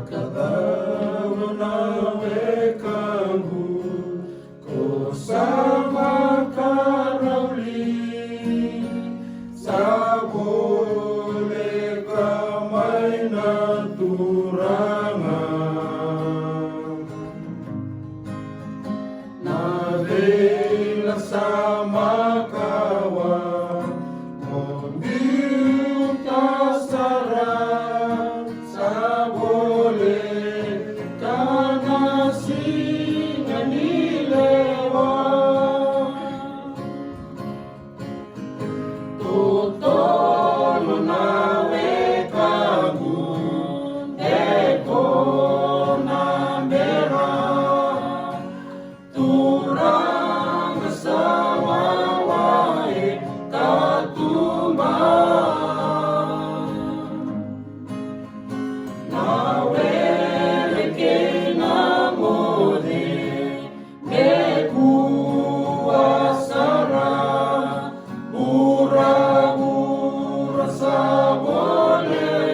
Kalau nawe kamu ko sama karauli sa boleh kamay naturangan nabela sama kawan mondi tasara sa boleh kana singanilewa totoo nawe kamu eko na mera turang sa wawae katumbang nawe kinamode mekuasara pura-pura sa boleh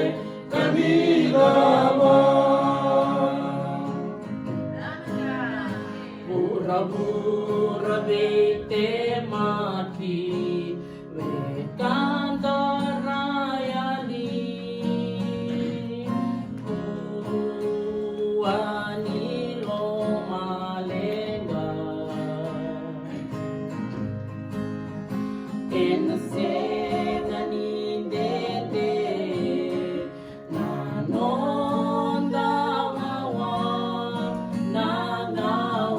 kanilawa pura-pura bete mati wekanda rayali kuani lo malenga enaseta nindete nanonda wawa nangau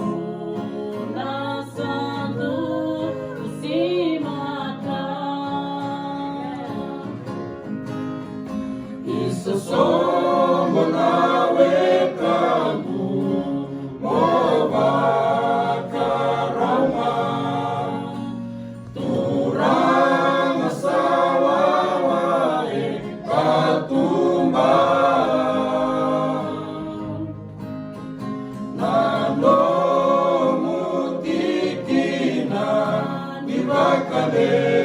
nasandu usimata isosomo nawe kamu mobakarawa turang sa wawae katumbang nanomutikina di bakale